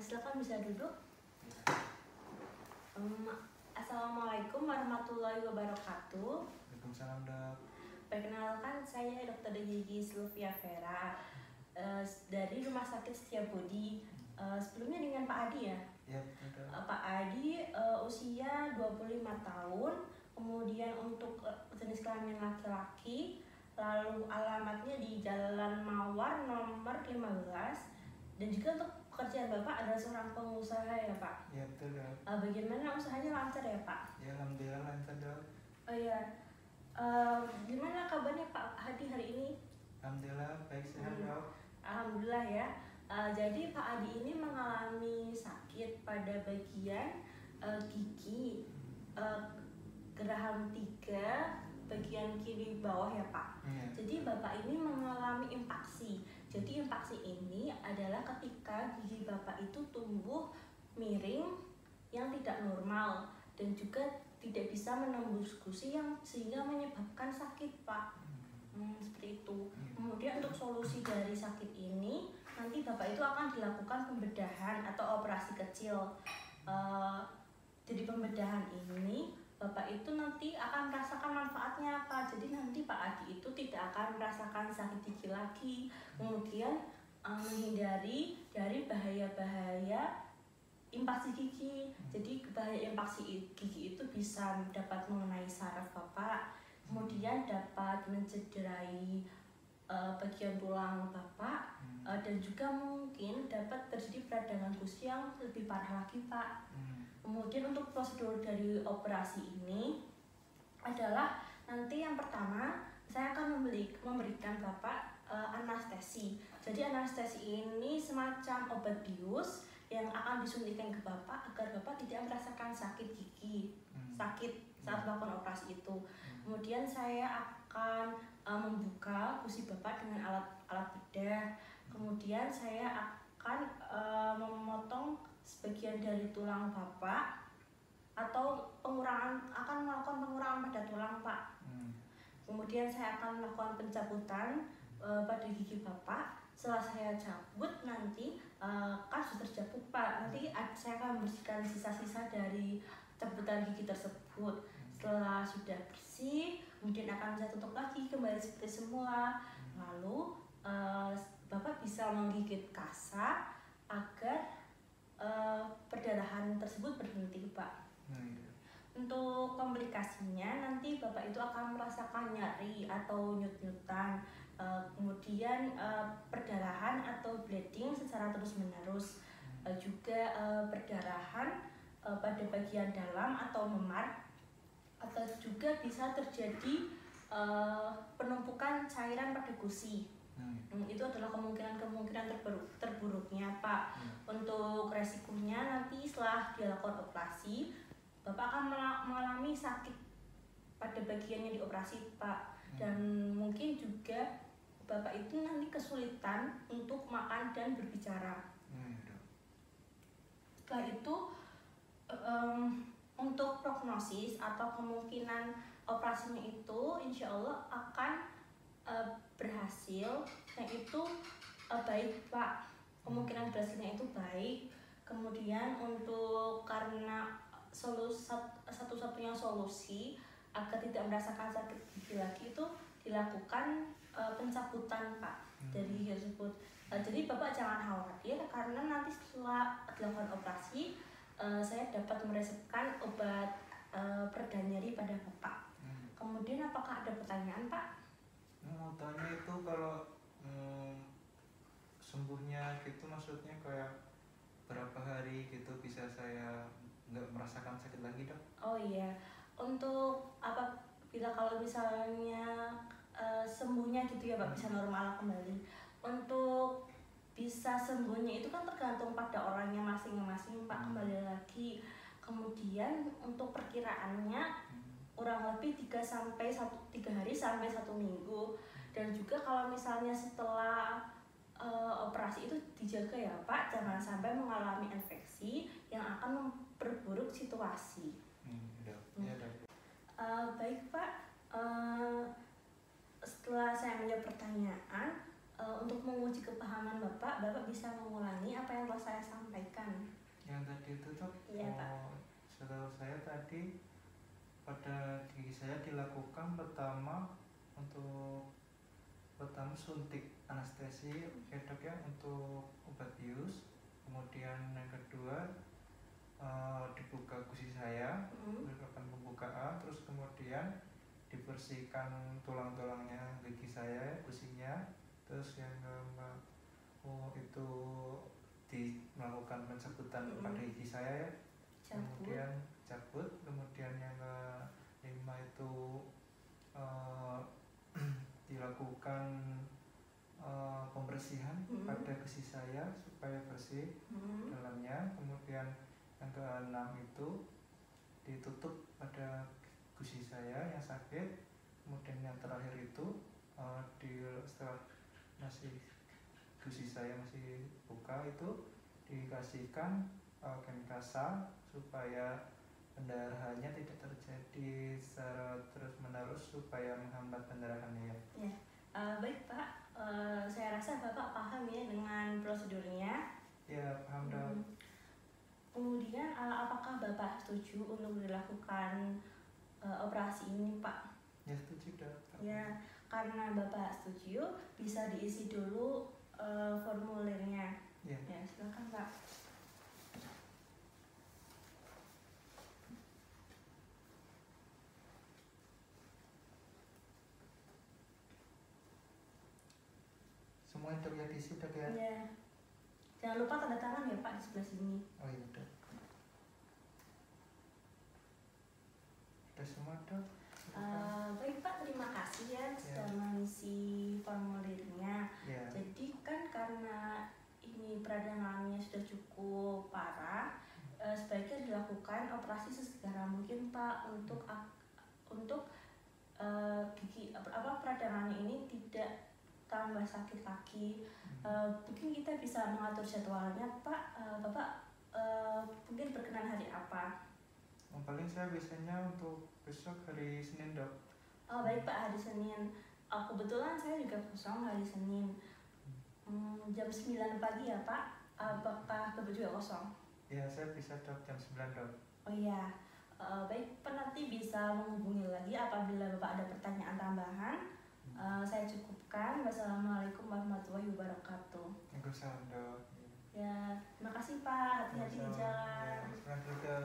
silakan bisa duduk. Assalamualaikum warahmatullahi wabarakatuh. Waalaikumsalam, Dok. Perkenalkan, saya Dr. Gigi Sylvia Vera dari Rumah Sakit Setiabudi. Sebelumnya dengan Pak Adi ya? Ya, betul, Dok. Pak Adi usia 25 tahun, kemudian untuk jenis kelamin laki-laki, lalu alamatnya di Jalan Mawar nomor 15, dan juga untuk pekerjaan Bapak adalah seorang pengusaha ya Pak? Ya, betul, Dok. Bagaimana usahanya, lancar ya Pak? Ya, alhamdulillah lancar, Dok. Oh iya, gimana kabarnya Pak Hadi hari ini? Alhamdulillah baik, sehat, Dok. Alhamdulillah ya. Jadi Pak Adi ini mengalami sakit pada bagian gigi geraham 3 bagian kiri bawah ya Pak. Ya. Jadi Bapak ini mengalami impaksi. Jadi impaksi ini adalah ketika gigi Bapak itu tumbuh miring yang tidak normal dan juga tidak bisa menembus gusi yang sehingga menyebabkan sakit Pak. Seperti itu. Kemudian untuk solusi dari sakit ini nanti Bapak itu akan dilakukan pembedahan atau operasi kecil. Jadi pembedahan ini Bapak itu nanti akan merasakan manfaatnya Pak. Jadi nanti Pak Adi itu tidak akan merasakan sakit gigi lagi. Kemudian menghindari dari bahaya-bahaya impaksi gigi. Jadi bahaya impaksi gigi itu bisa dapat mengenai saraf Bapak, kemudian dapat mencederai bagian tulang Bapak, dan juga mungkin dapat terjadi peradangan gusi yang lebih parah lagi Pak. Kemudian untuk prosedur dari operasi ini adalah nanti yang pertama saya akan memberikan Bapak anestesi. Jadi anestesi ini semacam obat bius yang akan disuntikan ke Bapak agar Bapak tidak merasakan sakit gigi, sakit saat melakukan operasi itu. Kemudian saya akan membuka gusi Bapak dengan alat bedah. Kemudian saya akan memotong sebagian dari tulang Bapak atau akan melakukan pengurangan pada tulang Pak. Kemudian saya akan melakukan pencabutan pada gigi Bapak. Setelah saya cabut nanti kan sudah tercabut Pak, nanti saya akan membersihkan sisa-sisa dari cabutan gigi tersebut. Setelah sudah bersih, kemudian akan saya tutup lagi kembali seperti semula. Lalu Bapak bisa menggigit kasa agar perdarahan tersebut berhenti Pak. Untuk komplikasinya nanti Bapak itu akan merasakan nyeri atau nyut-nyutan, kemudian perdarahan atau bleeding secara terus-menerus, juga perdarahan pada bagian dalam atau memar, atau juga bisa terjadi penumpukan cairan pada gusi. Itu adalah kemungkinan terburuknya Pak. Untuk resikonya nanti setelah dilakukan operasi Bapak akan mengalami sakit pada bagian yang dioperasi Pak, dan mungkin juga Bapak itu nanti kesulitan untuk makan dan berbicara. Setelah itu untuk prognosis atau kemungkinan operasinya itu insya Allah akan berhasil, yang itu baik Pak. Kemungkinan berhasilnya itu baik. Kemudian untuk karena satu-satunya solusi agar tidak merasakan sakit gigi lagi itu dilakukan pencabutan Pak dari gigi tersebut. Jadi Bapak jangan khawatir karena nanti setelah dilakukan operasi saya dapat meresepkan obat pereda nyeri pada Bapak. Kemudian apakah ada pertanyaan Pak? Mau tanya itu kalau sembuhnya gitu maksudnya kayak berapa hari gitu bisa saya nggak merasakan sakit lagi Dok? Oh iya, untuk bila kalau misalnya sembuhnya gitu ya Pak, bisa normal kembali. Untuk bisa sembuhnya itu kan tergantung pada orangnya masing-masing Pak, kembali lagi. Kemudian untuk perkiraannya kurang lebih 3 hari sampai 1 minggu. Dan juga kalau misalnya setelah operasi itu dijaga ya Pak, jangan sampai mengalami infeksi yang akan memperburuk situasi. Baik Pak, setelah saya menjawab pertanyaan, untuk menguji menguji kepahaman Bapak bisa mengulangi apa yang telah saya sampaikan. Yang tadi itu tuh, Iya, Pak. setahu saya tadi pada gigi saya dilakukan pertama suntik anestesi ya dok ya, untuk obat bius. Kemudian yang kedua dibuka gusi saya, dilakukan pembukaan, terus kemudian dibersihkan tulang-tulangnya gigi saya, gusinya. Terus yang itu melakukan pencabutan pada gigi saya ya. Kemudian cabut. Kemudian yang kelima itu dilakukan pembersihan pada gusi saya supaya bersih dalamnya. Kemudian yang keenam itu ditutup pada gusi saya yang sakit. Kemudian yang terakhir itu setelah gusi saya masih buka itu dikasihkan Kenkasa supaya pendarahannya tidak terjadi secara terus menerus supaya menghambat pendarahannya ya. Baik Pak, saya rasa Bapak paham ya dengan prosedurnya. Ya, paham dok. Kemudian apakah Bapak setuju untuk dilakukan operasi ini Pak? Ya setuju dok. Ya, karena Bapak setuju bisa diisi dulu formulirnya. Ya, Silakan Pak. Semuanya dok ya diisi dok ya. Ya. Jangan lupa tanda tangan ya Pak di sebelah sini. Oh iya dok. Udah semua dok. Baik Pak, terima kasih ya sudah mengisi formulirnya. Jadi kan karena ini peradangan alaminya sudah cukup parah, sebaiknya dilakukan operasi sesegera mungkin Pak untuk gigi peradangannya ini tidak tambah sakit lagi. Mungkin kita bisa mengatur jadwalnya Pak. Bapak mungkin berkenan hari apa? Paling saya biasanya untuk besok hari Senin dok. Oh baik Pak, hari Senin. Kebetulan saya juga kosong hari Senin. Jam 9 pagi ya Pak. Apakah Bapak juga kosong? Ya, saya bisa dok jam 9 dok. Oh iya. Baik Pak, nanti bisa menghubungi lagi apabila Bapak ada pertanyaan tambahan. Saya cukupkan. Wassalamualaikum warahmatullahi wabarakatuh. Waalaikumsalam dok. Ya, terima kasih Pak. Hati-hati di jalan. Ya,